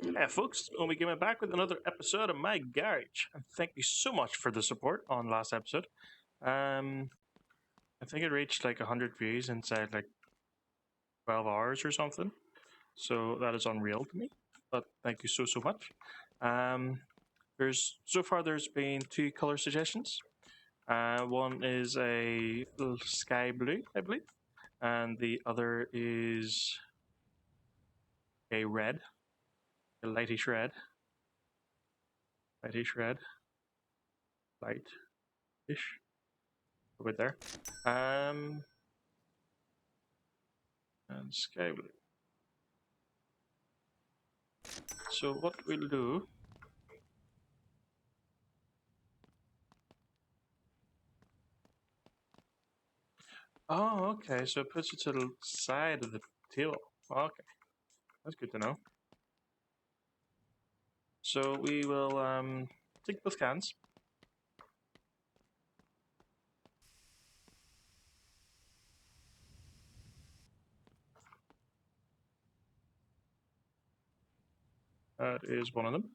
Hey folks, we'll be coming back with another episode of My Garage. And thank you so much for the support on last episode. Um, I think it reached like 100 views inside like 12 hours or something. So that is unreal to me. But thank you so much. Um, there's been two color suggestions. One is a little sky blue, I believe, and the other is a red, a lightish red, light-ish. Over there. Um, and sky blue. So what we'll do. Oh, okay. So it puts it to the side of the table. Okay, that's good to know. So we will take both cans. That is one of them.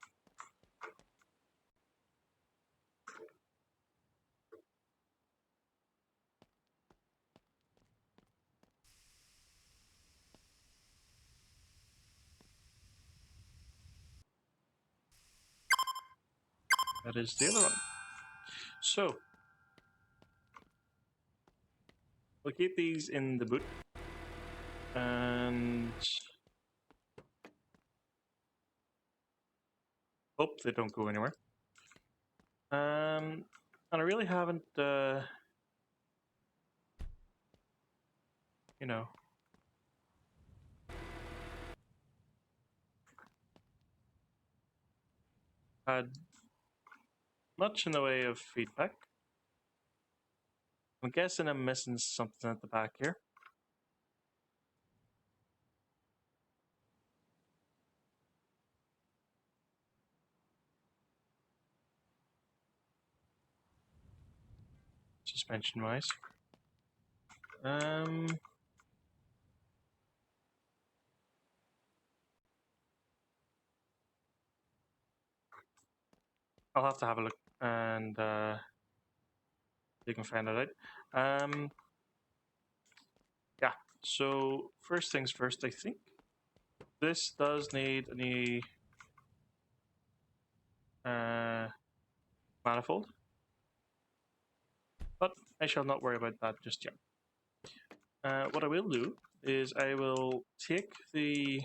That is the other one. So we'll keep these in the boot, and hope they don't go anywhere. And I really haven't, you know, had much in the way of feedback. I'm guessing I'm missing something at the back here. Suspension wise. Um, I'll have to have a look and you can find that out. Yeah. So first things first, I think this does need a new manifold, but I shall not worry about that just yet. What I will do is I will take the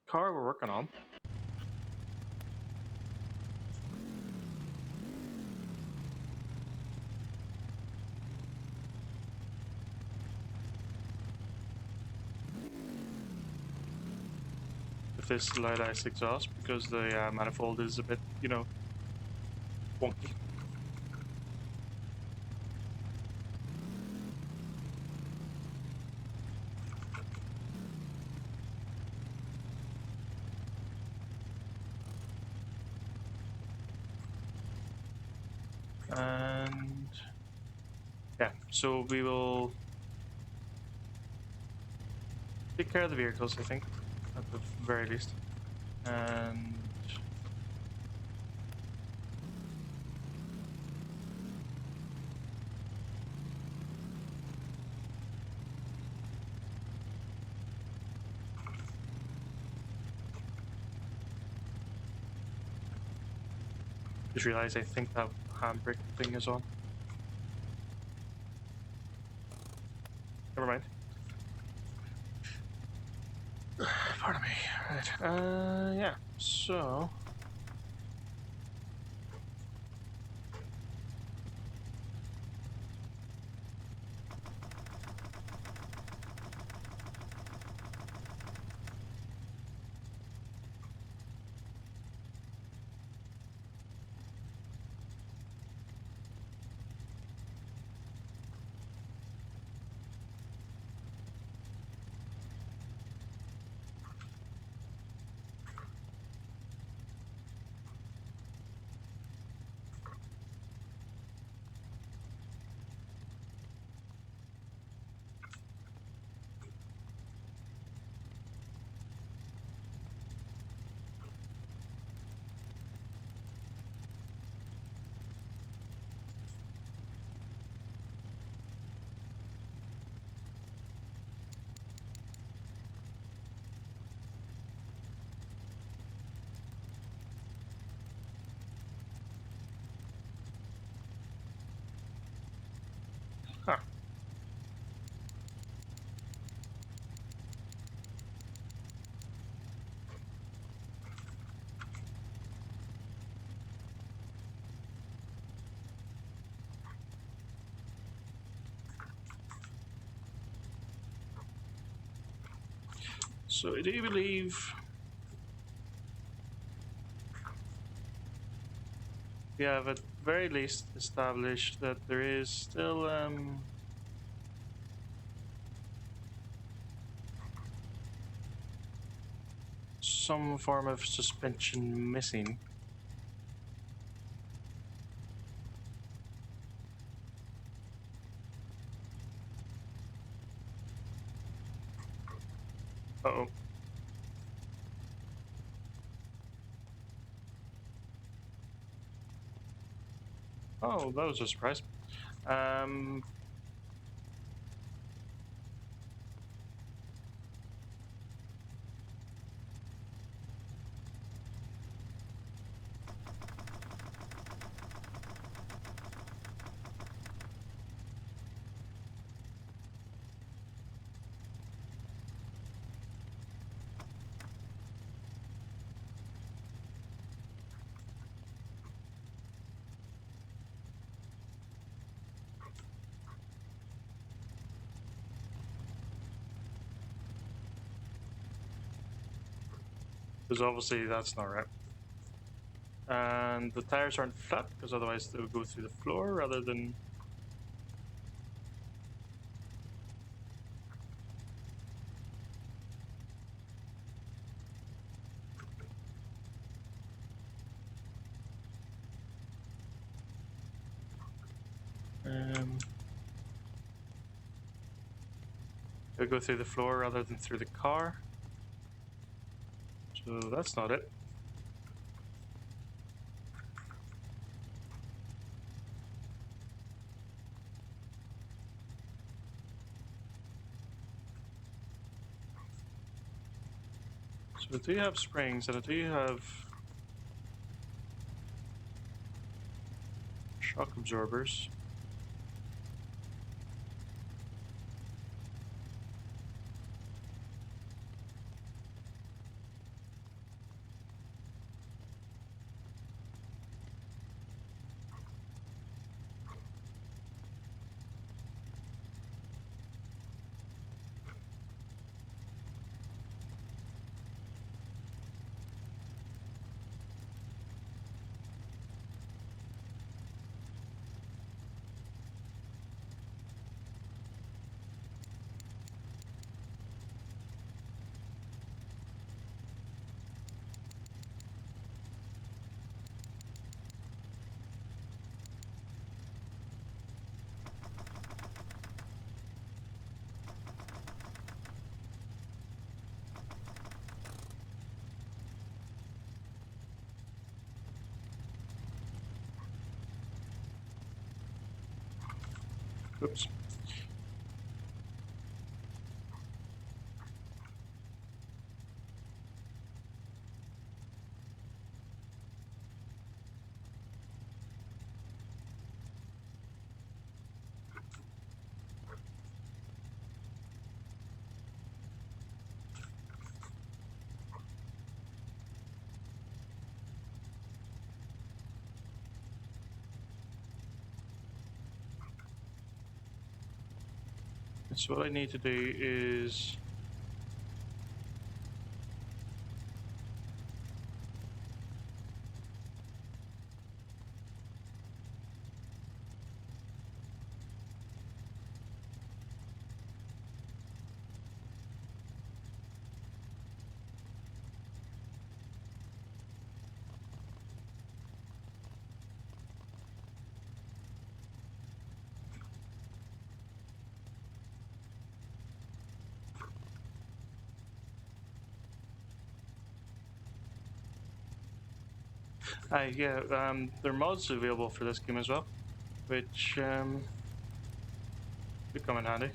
car we're working on. With this loud ice exhaust because the manifold is a bit, wonky. And yeah, so we will take care of the vehicles, I think, at the very least. And just realized I think that handbrake thing is on. Never mind. Pardon me. Right. Yeah. So. So I do believe we have at very least established that there is still some form of suspension missing. Uh-oh. Oh, that was a surprise. Um, because obviously that's not right. And the tires aren't flat, because otherwise they would go through the floor rather than... they go through the floor rather than through the car. So that's not it. So I do have springs, and I do have shock absorbers. Oops. So what I need to do is... yeah, there are mods available for this game as well, which could come in handy.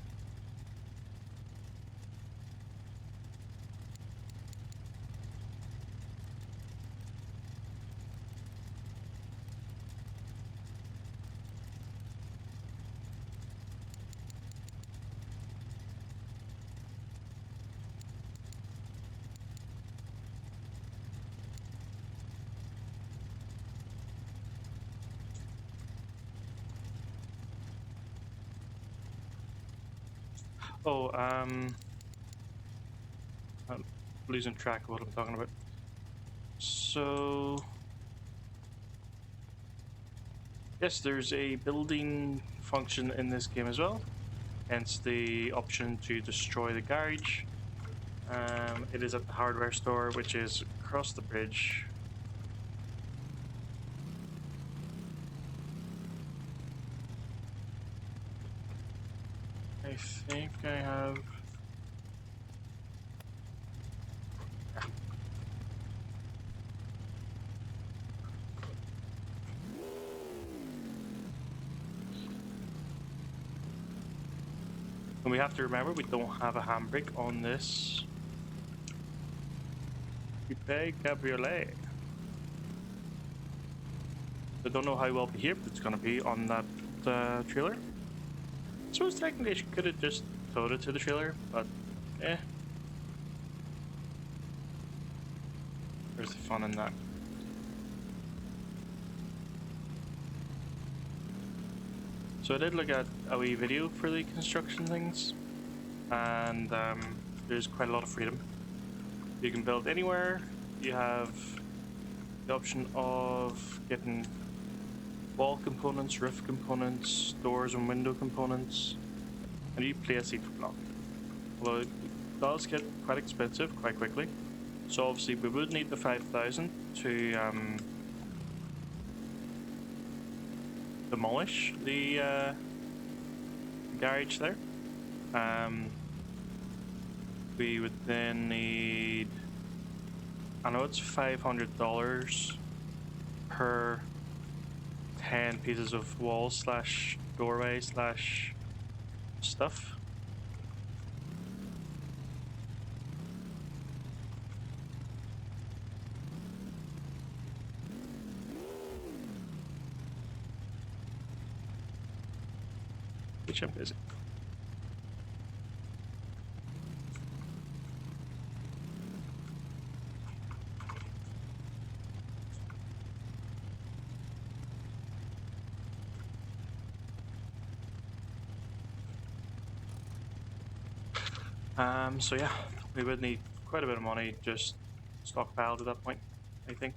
Oh, losing track of what I'm talking about. So yes, there's a building function in this game as well, hence the option to destroy the garage. It is at the hardware store, which is across the bridge. I think I have... And we have to remember we don't have a handbrake on this Coupe Cabriolet. I don't know how well behaved it's going to be on that trailer. I suppose technically I could have just towed it to the trailer, but eh. There's the fun in that. So I did look at a wee video for the construction things, and there's quite a lot of freedom. You can build anywhere. You have the option of getting wall components, roof components, doors and window components, and you place each block. Although it does get quite expensive quite quickly, so obviously we would need the 5,000 to demolish the garage there. We would then need, I know it's $500 per 10 pieces of wall slash doorway slash stuff. Which I'm busy. So yeah, we would need quite a bit of money just stockpiled at that point, I think.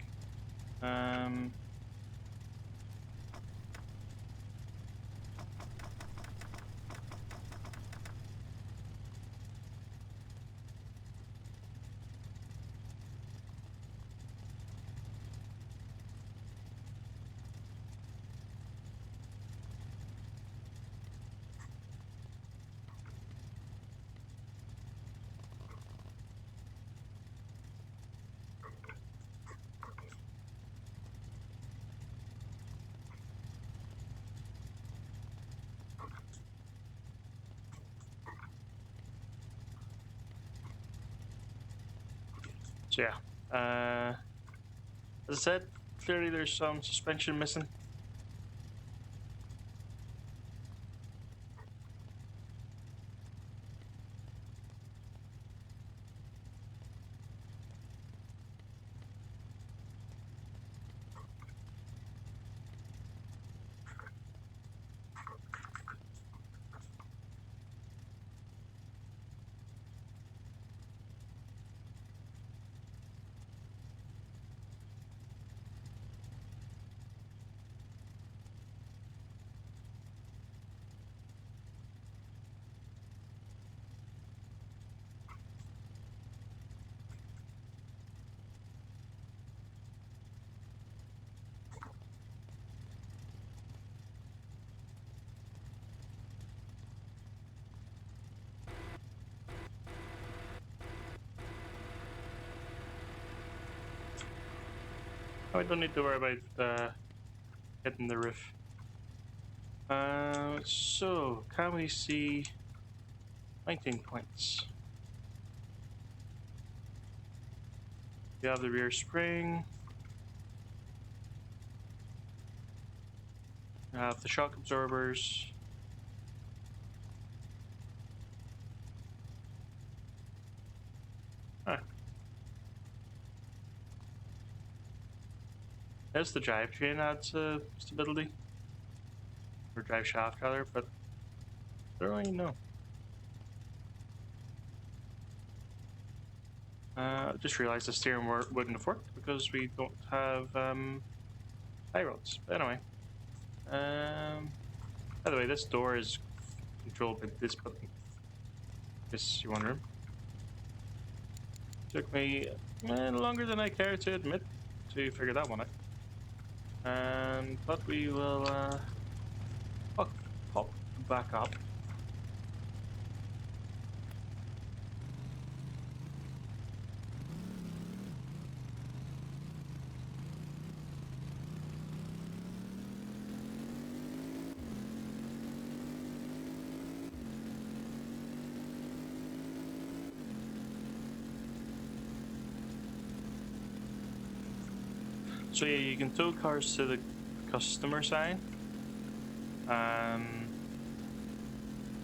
So yeah, as I said, clearly there's some suspension missing. I don't need to worry about hitting the roof. So can we see 19 points? We have the rear spring. We have the shock absorbers. Ah. There's the drivetrain adds stability. Or drive shaft rather, but I don't really know. Just realized the steering wouldn't have worked because we don't have high roads. But anyway, by the way, this door is controlled by this button. In case you're wondering. Took me longer than I care to admit to figure that one out. But we will pop back up. So yeah, you can tow cars to the customer side.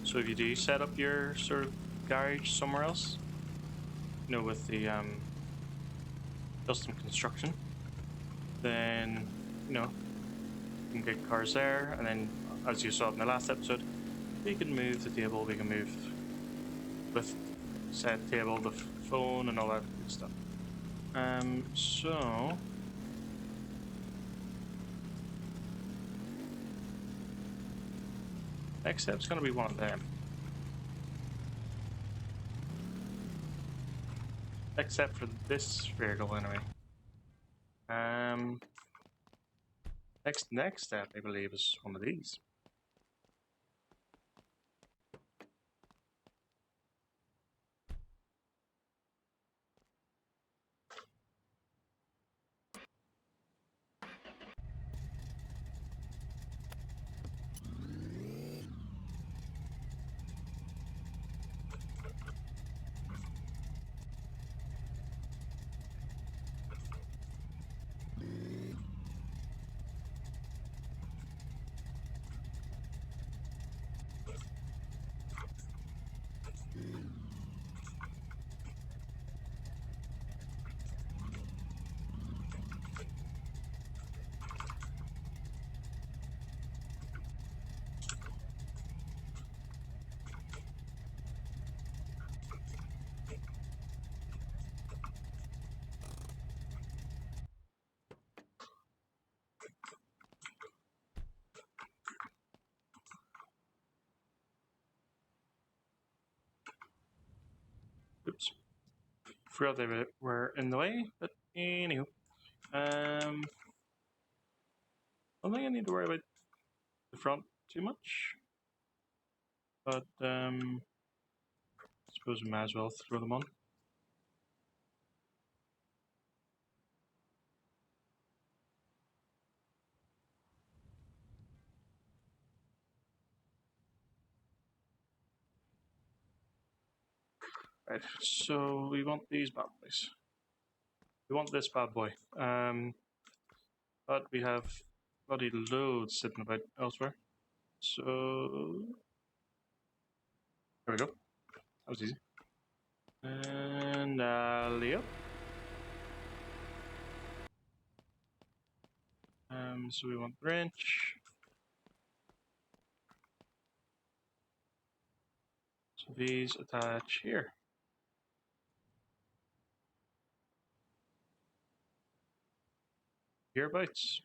So if you do set up your sort of garage somewhere else, you know, with the custom construction, then you know you can get cars there, and then as you saw in the last episode, we can move the table, we can move with said table the phone and all that good stuff. So next step's gonna be one of them. Except for this vehicle anyway. Next step I believe is one of these. Oops. Forgot they were in the way, but anywho. I don't think I need to worry about the front too much. But I suppose we might as well throw them on. Right, so we want these bad boys. We want this bad boy. But we have bloody loads sitting about elsewhere. So there we go. That was easy. And Leo. So we want the wrench. So these attach here. Hereabouts.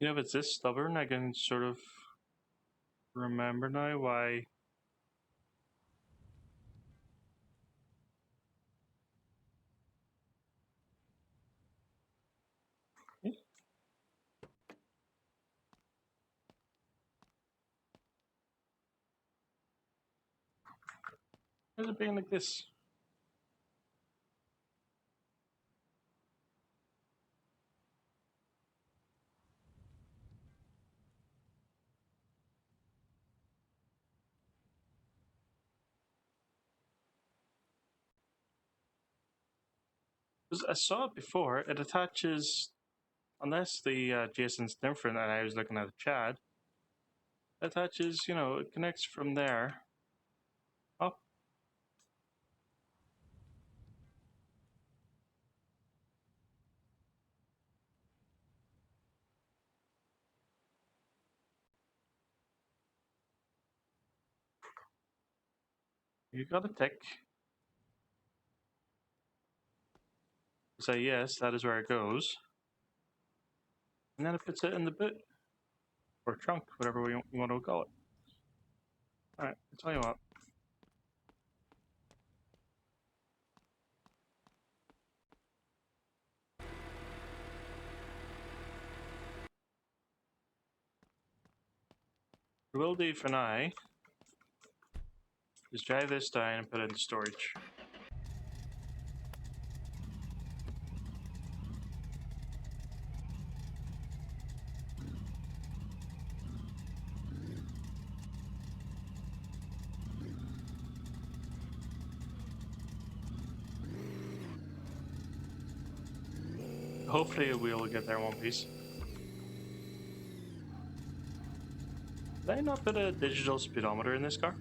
You know, if it's this stubborn, I can sort of remember now why. Why is it being like this? Because I saw it before. It attaches, unless the JSON's different and I was looking at the chat, it attaches, it connects from there up. You got a tick. Say yes, that is where it goes. And then it puts it in the boot. Or trunk, whatever we want to call it. Alright, I'll tell you what. What we'll do for now is drive this down and put it into storage. Hopefully we'll get there in one piece. Did I not put a digital speedometer in this car?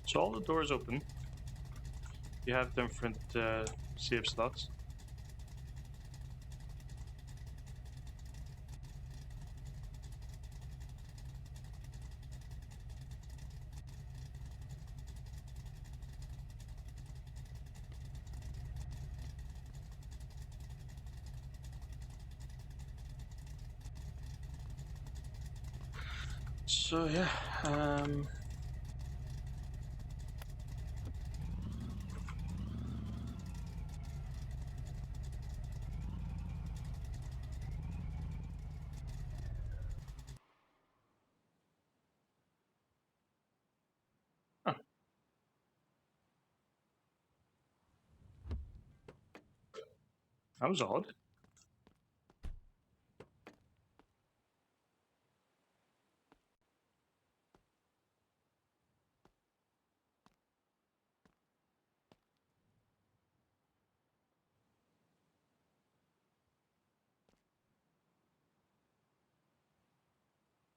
So all the doors open. You have different save slots. So yeah, huh, that was odd.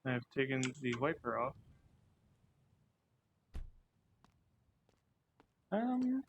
I've taken the wiper off. Um,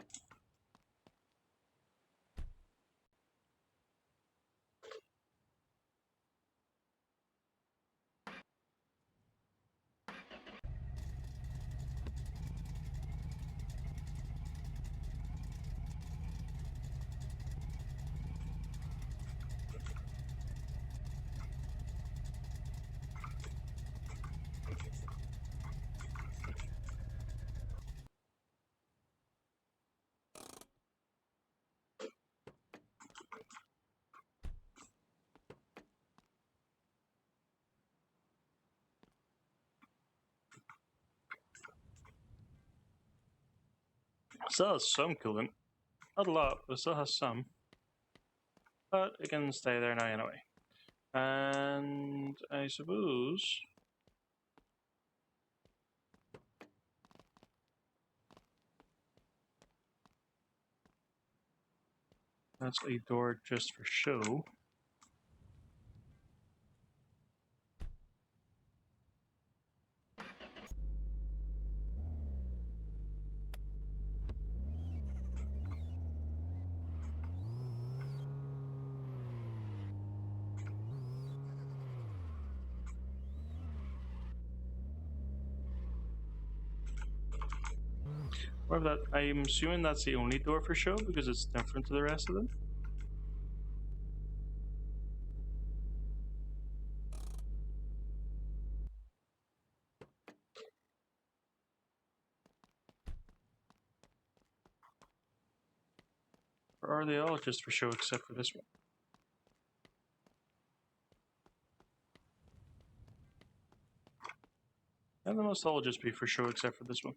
still has some coolant. Not a lot, but it still has some. But it can stay there now anyway. And I suppose that's a door just for show. Or that I'm assuming that's the only door for show because it's different to the rest of them. Or are they all just for show except for this one? And they must all just be for show except for this one.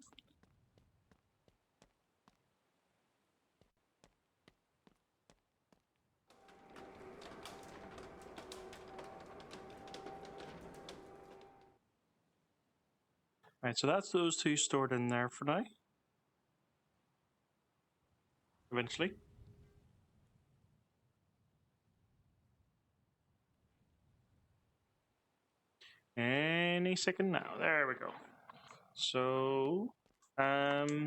Right, so that's those two stored in there for now. Eventually. Any second now. There we go. So, yeah.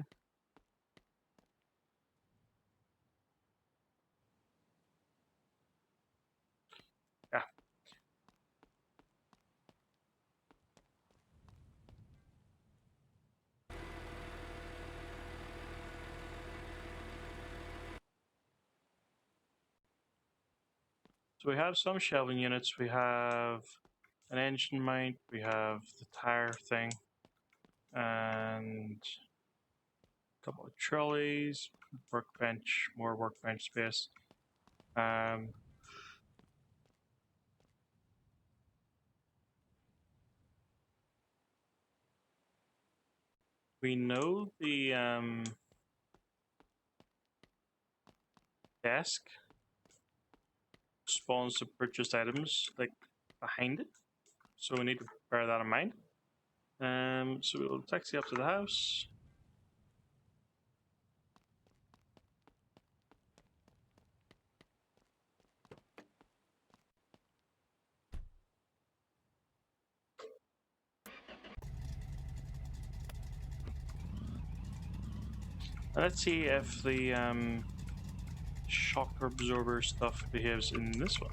So we have some shelving units. We have an engine mount. We have the tire thing, and a couple of trolleys, workbench, more workbench space. We know the desk spawns the purchased items like behind it, so we need to bear that in mind. So we'll taxi up to the house. Let's see if the shock absorber stuff behaves in this one.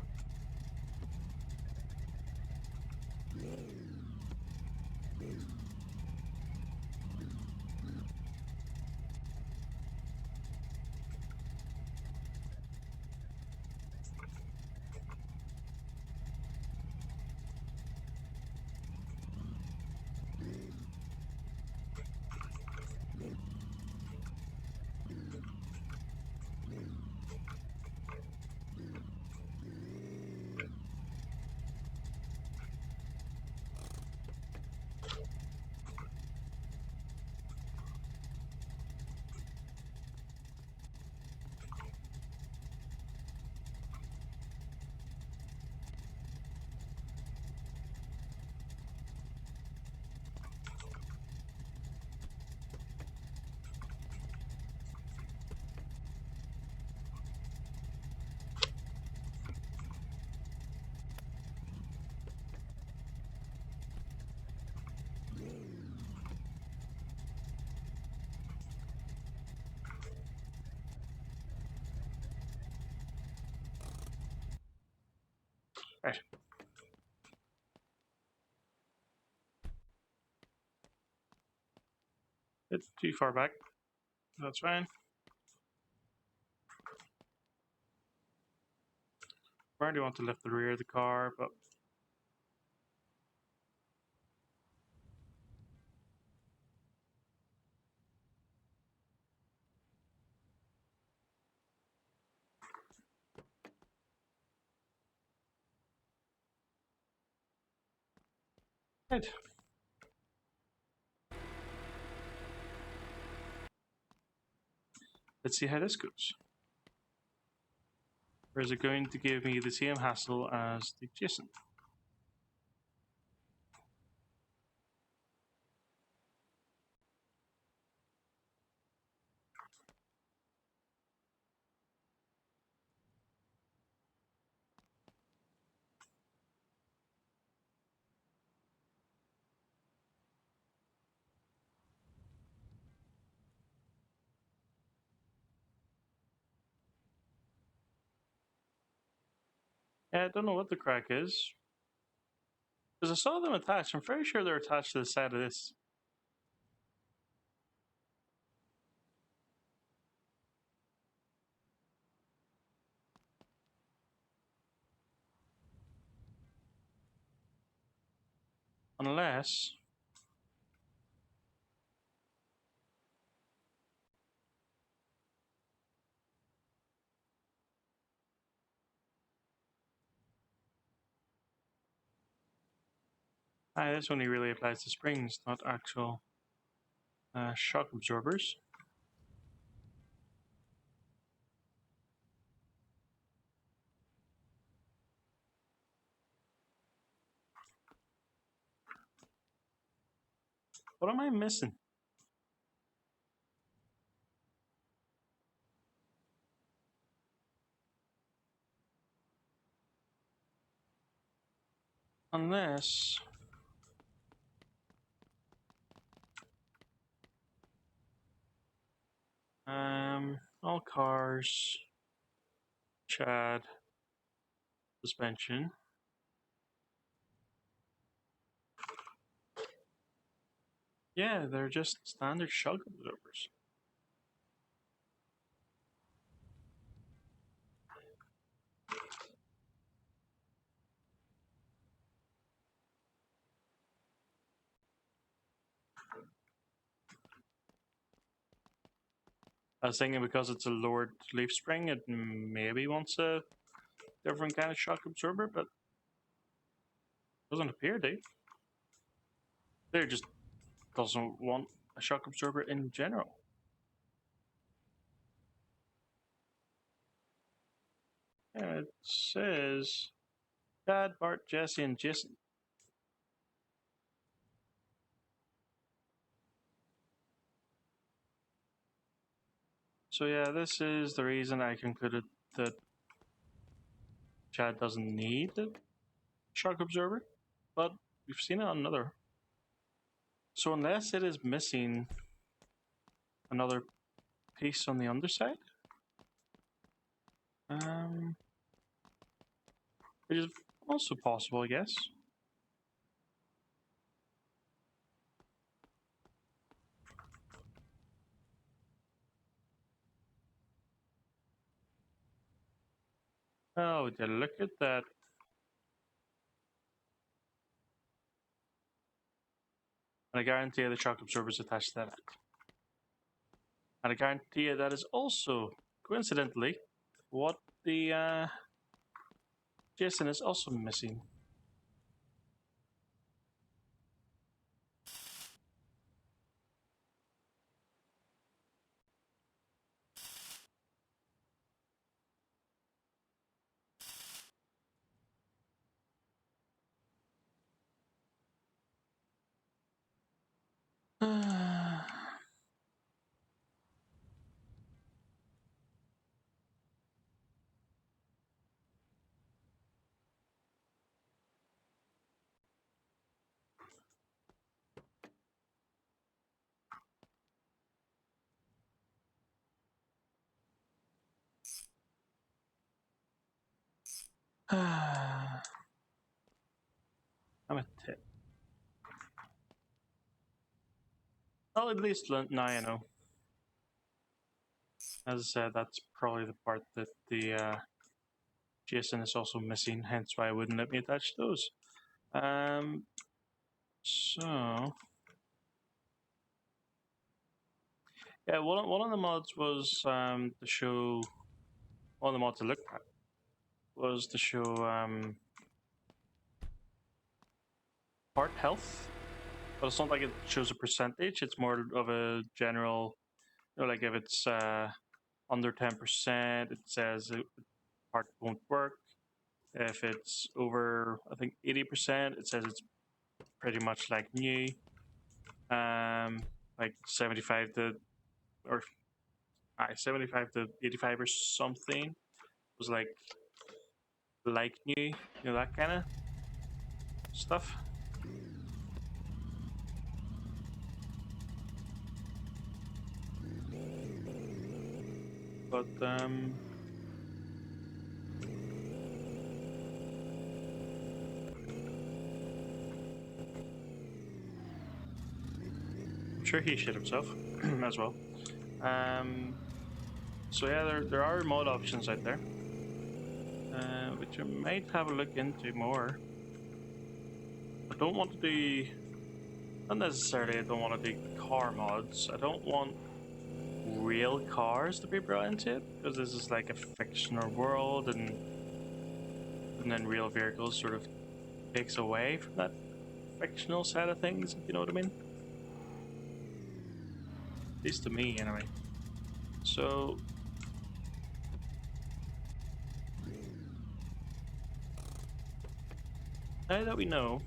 Right. It's too far back. That's fine. Where do you want to lift the rear of the car? But right. Let's see how this goes. Or is it going to give me the same hassle as the Jason? Yeah, I don't know what the crack is. Because I saw them attached. I'm very sure they're attached to the side of this. Unless... This only really applies to springs, not actual shock absorbers. What am I missing? Unless... all cars, Chad, suspension. Yeah, they're just standard shock absorbers. I was thinking because it's a lowered leaf spring, it maybe wants a different kind of shock absorber, but doesn't appear to. They just doesn't want a shock absorber in general. Yeah, it says Chad, Bart, Jesse, and Jason. So yeah, this is the reason I concluded that Chad doesn't need the shock absorber, but we've seen it on another. So unless it is missing another piece on the underside, which is also possible, I guess. Oh, look at that. And I guarantee you the shock absorber is attached to that. And I guarantee you that is also, coincidentally, what the Jason is also missing. I'm a tip. Well, at least now I know. As I said, that's probably the part that the Jason is also missing, hence why I wouldn't let me attach those. So yeah, one of the mods was to show one of the mods to look at was to show part health, but it's not like it shows a percentage. It's more of a general, like if it's under 10%, it says part won't work. If it's over, I think 80%, it says it's pretty much like new. Like 75 to or 75 to 85 or something was like new, that kind of stuff. But I'm sure he shit himself as well. So yeah, there are mod options out there, which I might have a look into more. I don't want to do, not necessarily I don't want to do car mods. I don't want real cars to be brought into it, because this is like a fictional world, and then real vehicles sort of takes away from that fictional side of things, if you know what I mean. At least to me, anyway. So now that we know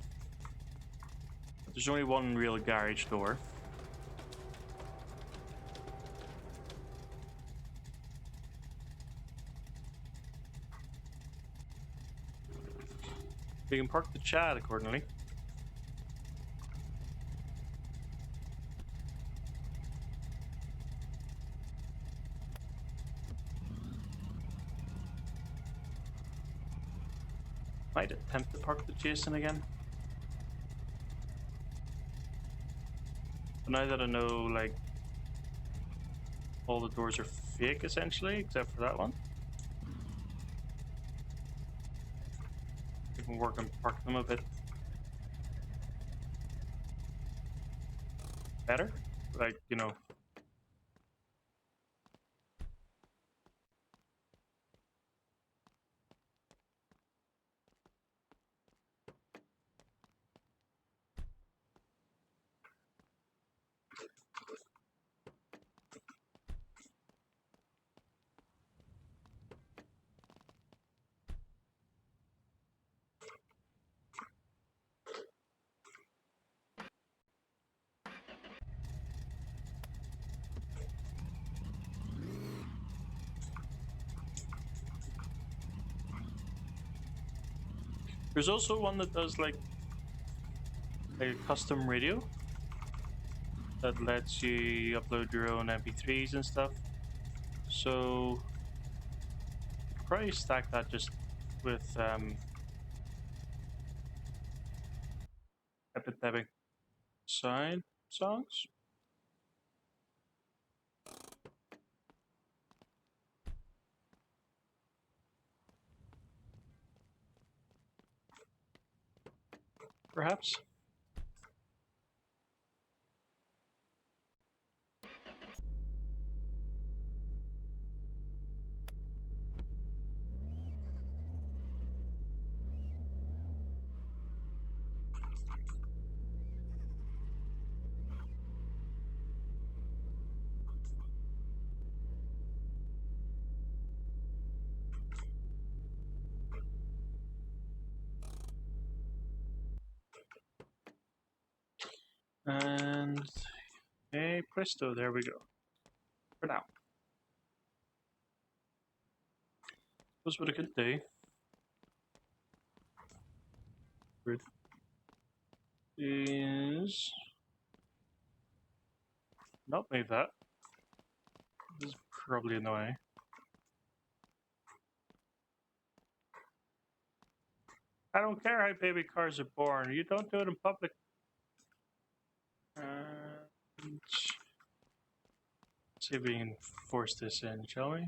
that there's only one real garage door, we can park the Chad accordingly. Might attempt to park the Jason again. But now that I know, like, all the doors are fake, essentially, except for that one, we can work and park them a bit better. Like, you know. There's also one that does like a custom radio that lets you upload your own MP3s and stuff. So probably stack that just with epidemic side songs. Perhaps. And hey, presto, there we go. For now. Suppose what I could do is not move that. This is probably in the way. I don't care how baby cars are born. You don't do it in public. And see if we can force this in, shall we?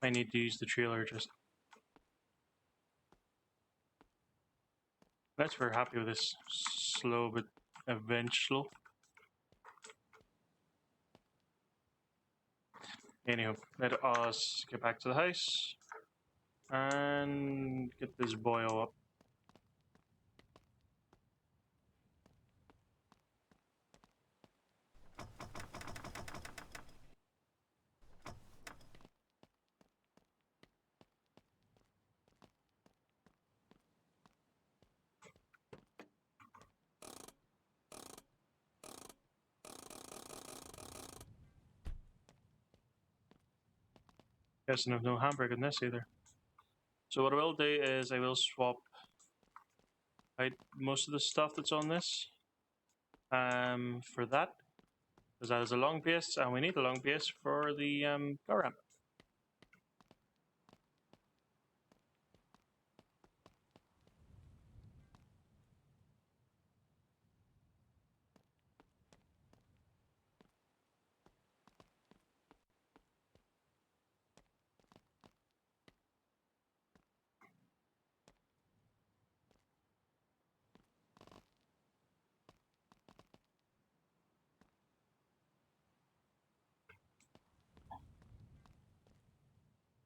I need to use the trailer just. That's we're happy with this slow but eventual. Anyhow, let us get back to the house and get this boil up. Guessing I've no handbrake in this either. So what I will do is I will swap out most of the stuff that's on this for that, because that is a long base and we need a long base for the go ramp.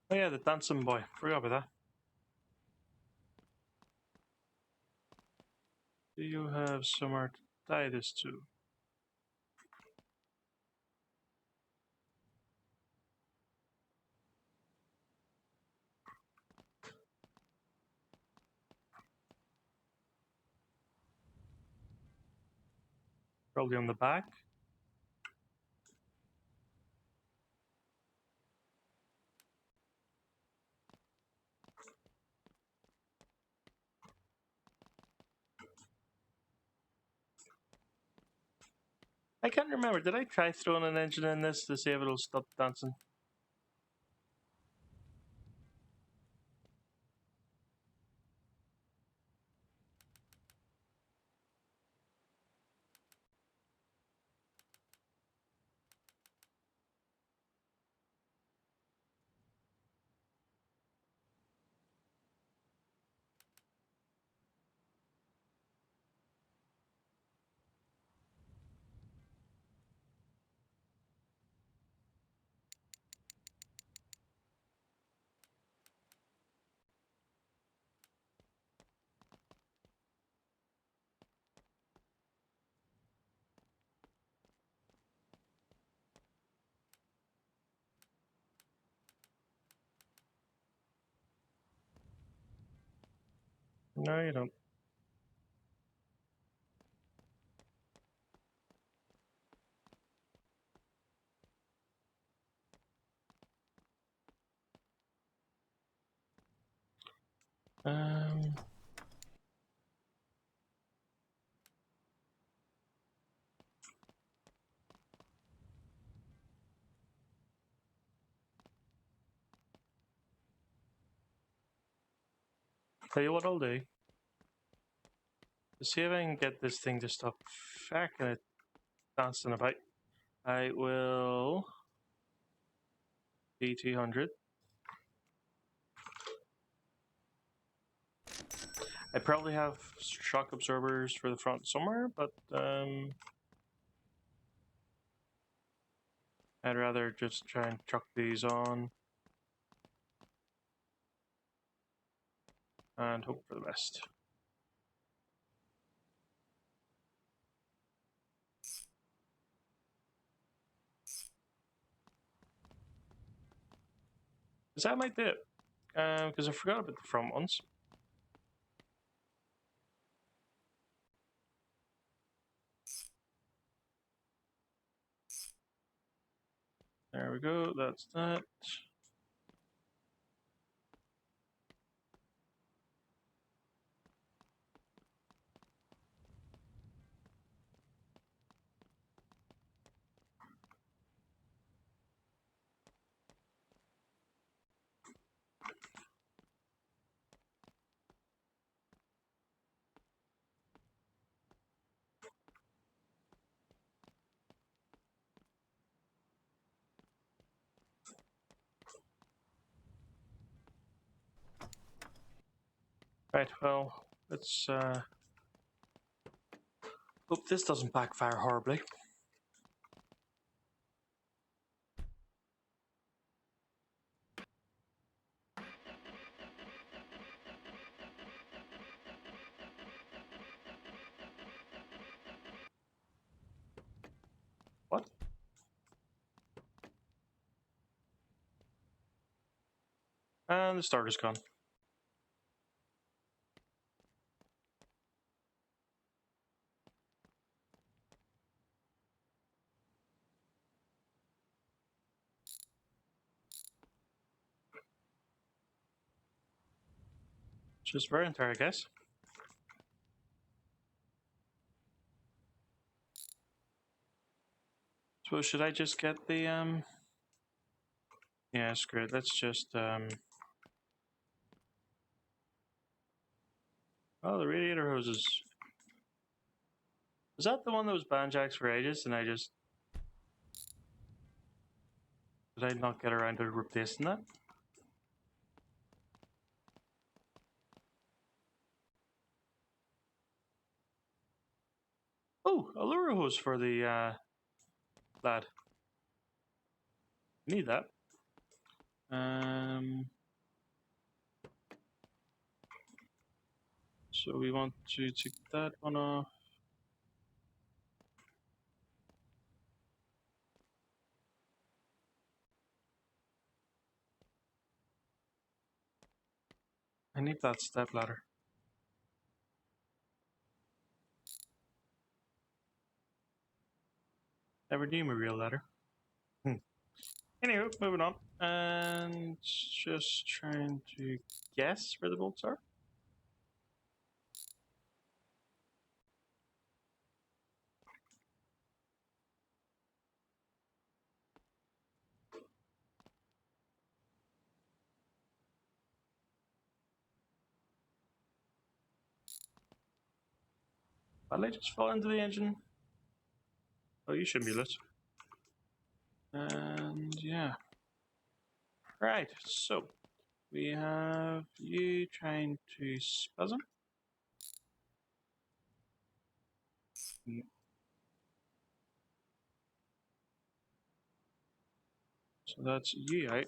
Oh yeah, the dancing boy. Forgot about that. you have somewhere to tie this to? Probably on the back. I can't remember. Did I try throwing an engine in this to see if it'll stop dancing? No, you don't. Um, Tell you what I'll do. To see if I can get this thing to stop fucking it dancing about, I will P200. I probably have shock absorbers for the front somewhere, but I'd rather just try and chuck these on and hope for the best. Because that might do it. Because I forgot about the front ones. There we go, that's that. Right, well, let's hope this doesn't backfire horribly. What? And the starter's gone. Just wear and tear, I guess. So should I just get the yeah, screw it. Let's just oh, the radiator hoses. Was that the one that was banjacks for ages and I just did I not get around to replacing that? Oh, a lure hose for the lad. Need that. So we want to take that one off. I need that step ladder. Never knew my real ladder. Anyway, moving on. And just trying to guess where the bolts are. Will I just fall into the engine? Oh, you shouldn't be lit. And yeah. Right, so we have you trying to spasm. So that's you out.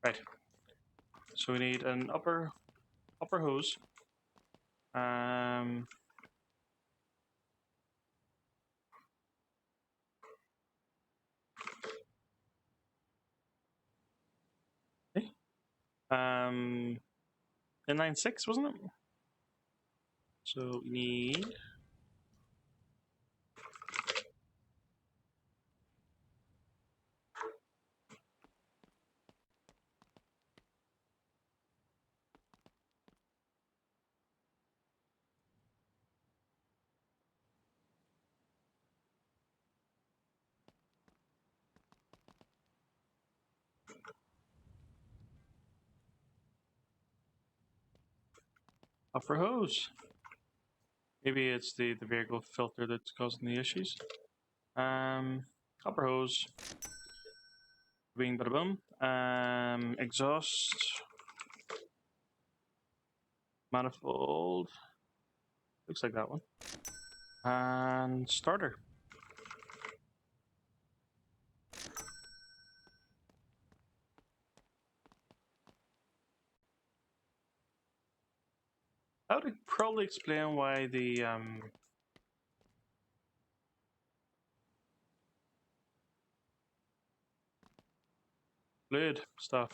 Right. So we need an upper hose. Um eh? Inline 6, wasn't it? So we need upper hose. Maybe it's the vehicle filter that's causing the issues. Upper hose. Bing bada boom. Exhaust. Manifold. Looks like that one. And starter. That would probably explain why the fluid stuff,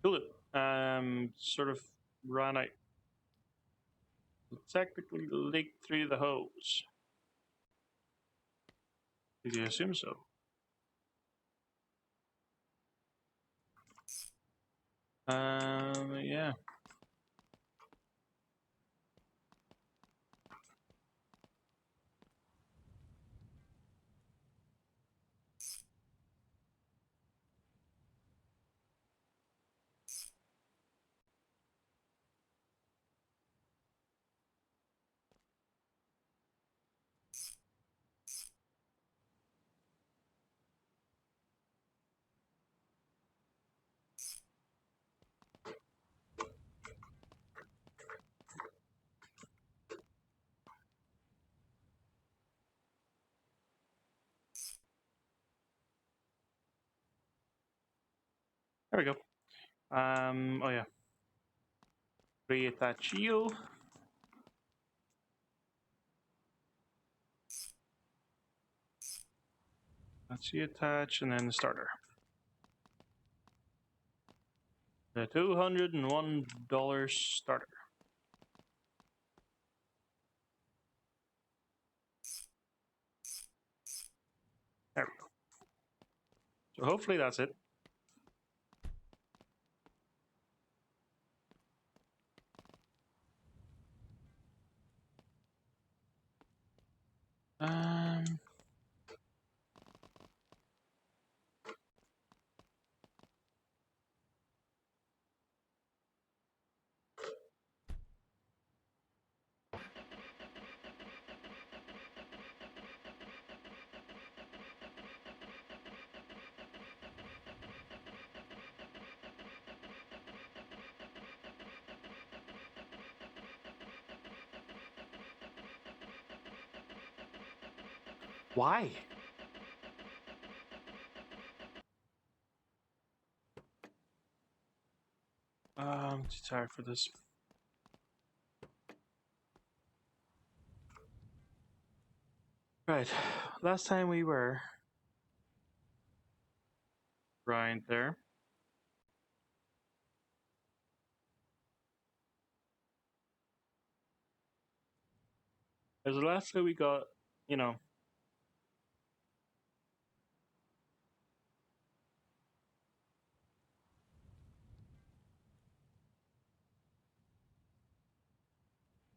fluid, sort of ran out. It technically leaked through the hose. Did you assume so? Yeah. There we go. Oh yeah. Reattach you. That's the attach, and then the starter. The $201 starter. There we go. So hopefully that's it. Um, why? I'm too tired for this. Right. Last time we were right there. As the last time we got, you know,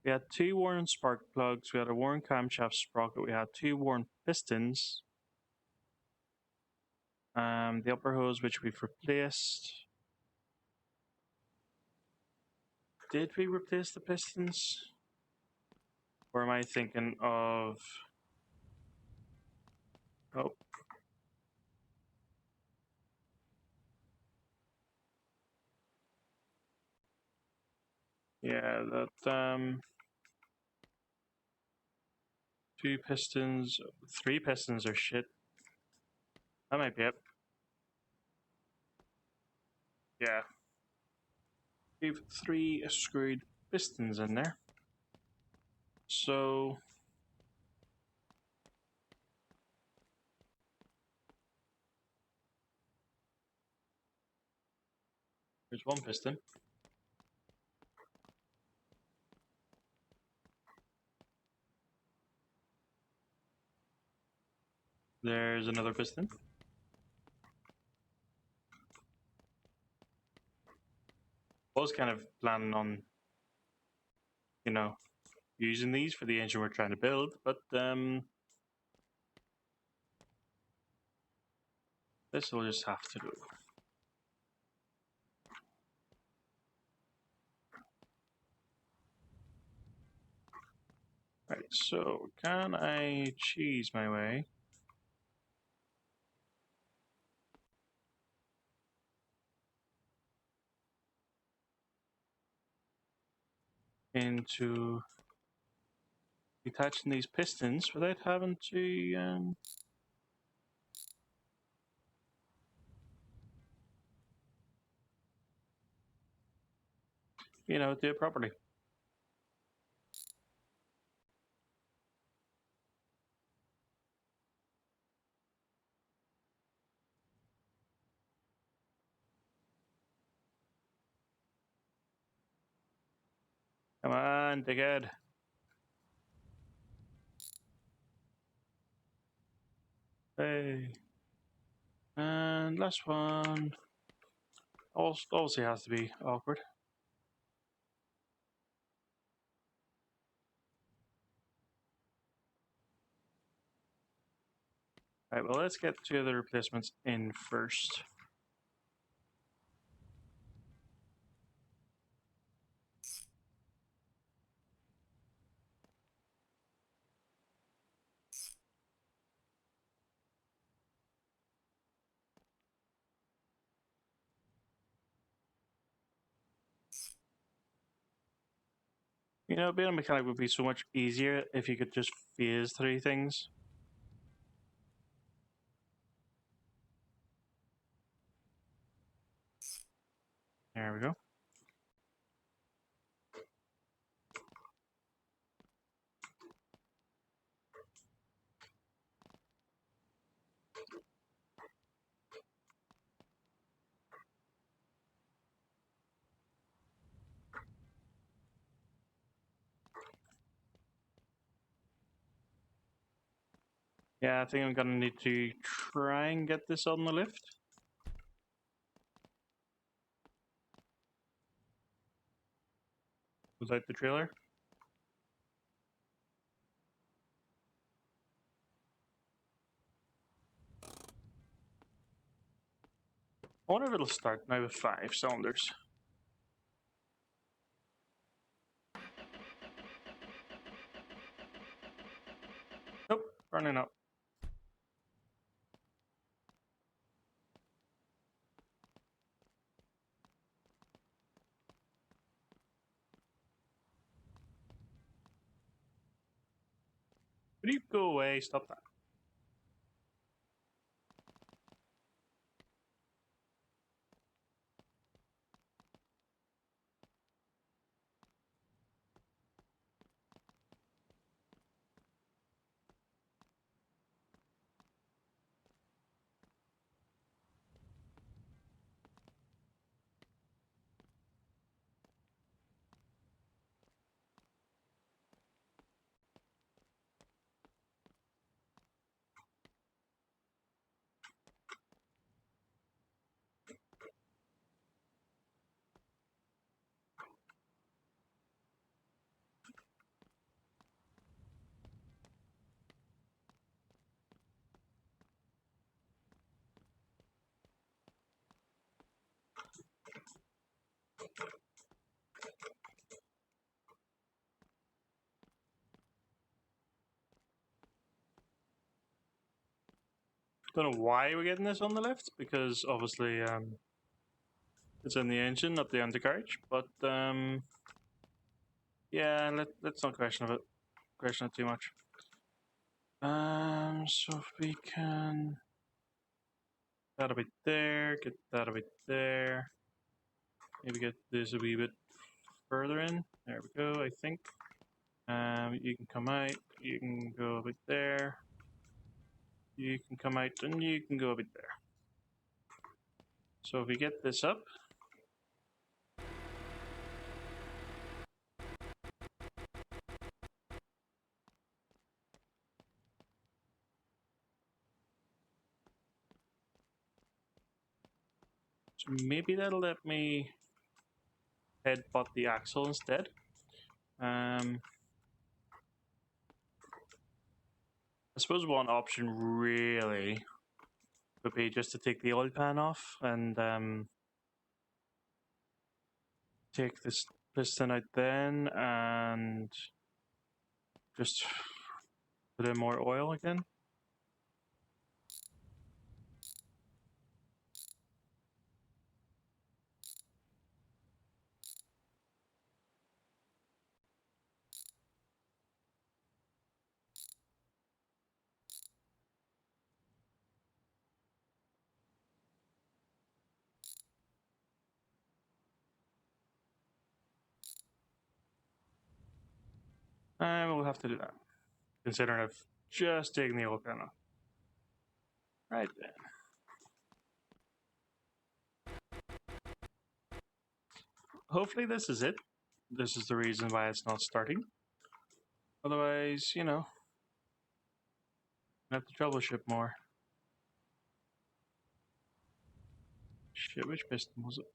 we had 2 worn spark plugs, we had a worn camshaft sprocket, we had 2 worn pistons. The upper hose which we've replaced. Did we replace the pistons? Or am I thinking of... Oh. Yeah, that, 2 pistons, 3 pistons are shit. That might be it. Yeah. We've 3 screwed pistons in there. So... There's 1 piston. There's another piston. I was kind of planning on, you know, using these for the engine we're trying to build, but this will just have to do. Right, so can I cheese my way into detaching these pistons without having to, you know, do it properly? Come on, dickhead. Hey. And last one. Obviously has to be awkward. Right, well, let's get 2 of the replacements in first. You know, being a mechanic would be so much easier if you could just phase 3 things. There we go. Yeah, I think I'm gonna need to try and get this on the lift. Without the trailer. I wonder if it'll start now with 5 cylinders. Nope, running up. Would you go away? Stop that. Don't know why we're getting this on the left, because obviously it's in the engine, not the undercarriage. But yeah, let's not question it too much. So if we can that a bit there, get that a bit there. Maybe get this a wee bit further in. There we go, I think. You can come out, you can go a bit there. You can come out and you can go a bit there. So if we get this up. So maybe that'll let me headbutt the axle instead. I suppose one option really would be just to take the oil pan off and take this piston out then and just put in more oil again. And we'll have to do that, considering I've just taken the oil pan off. Right then. Hopefully this is it. This is the reason why it's not starting. Otherwise, you know, I have to troubleshoot more. Shit, which piston was it?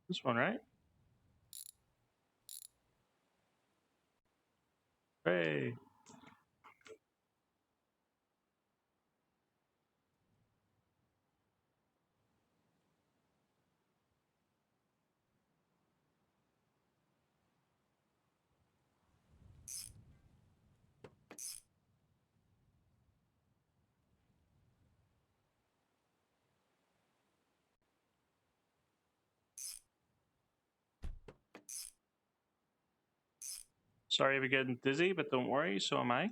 This one, right? Hey. Sorry if you're getting dizzy, but don't worry, so am I.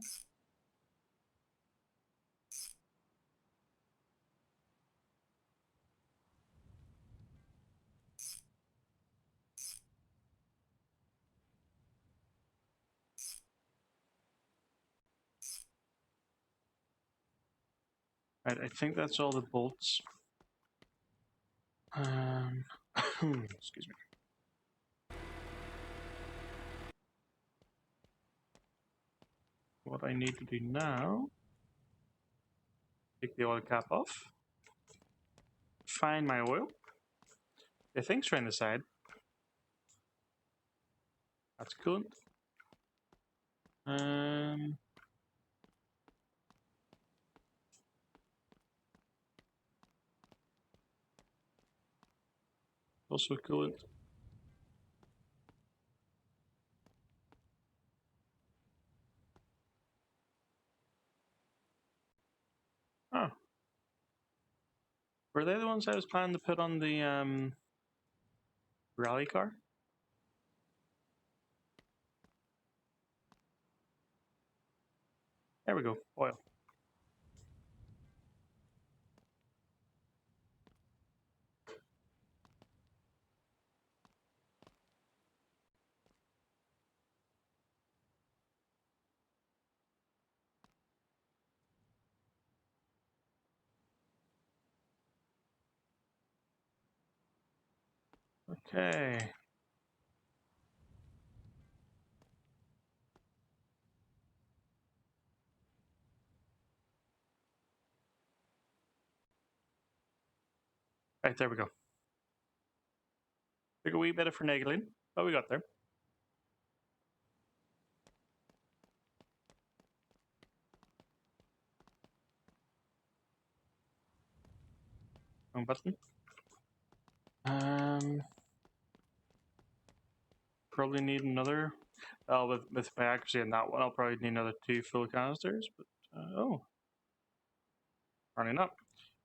Right, I think that's all the bolts. Excuse me. What I need to do now, take the oil cap off, find my oil. The thing's around the side. That's coolant. Also coolant. Oh. Were they the ones I was planning to put on the rally car? There we go, oil. Okay. Right, there we go. Took a wee bit of finagling, but we got there. Wrong button. Probably need another. With my accuracy on that one, I'll probably need another 2 full canisters. But oh, Apparently not.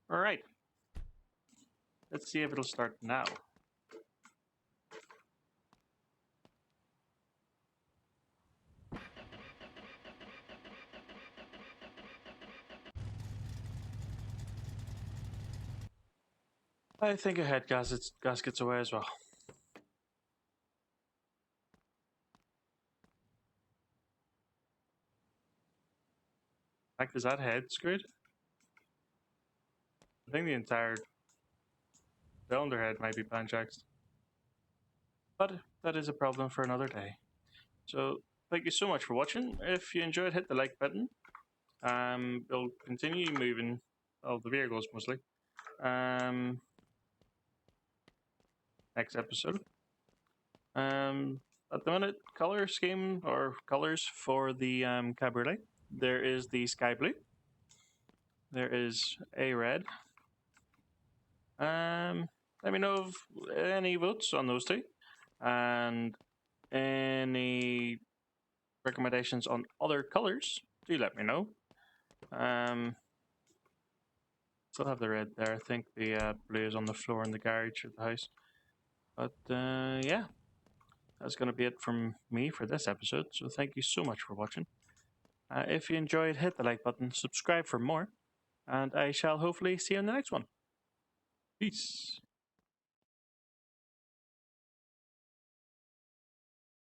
All right. Let's see if it'll start now. I think I had gaskets away as well. Like, is that head screwed? I think the entire cylinder head might be panjaxed. But that is a problem for another day. So thank you so much for watching. If you enjoyed, hit the like button. We'll continue moving all the vehicles mostly. Next episode. At the minute, color scheme or colors for the cabriolet. There is the sky blue. There is a red. Let me know of any votes on those two, and any recommendations on other colors. Do let me know. Still have the red there. I think the blue is on the floor in the garage of the house. But yeah, that's going to be it from me for this episode. So thank you so much for watching. If you enjoyed, hit the like button, subscribe for more, and I shall hopefully see you in the next one. Peace.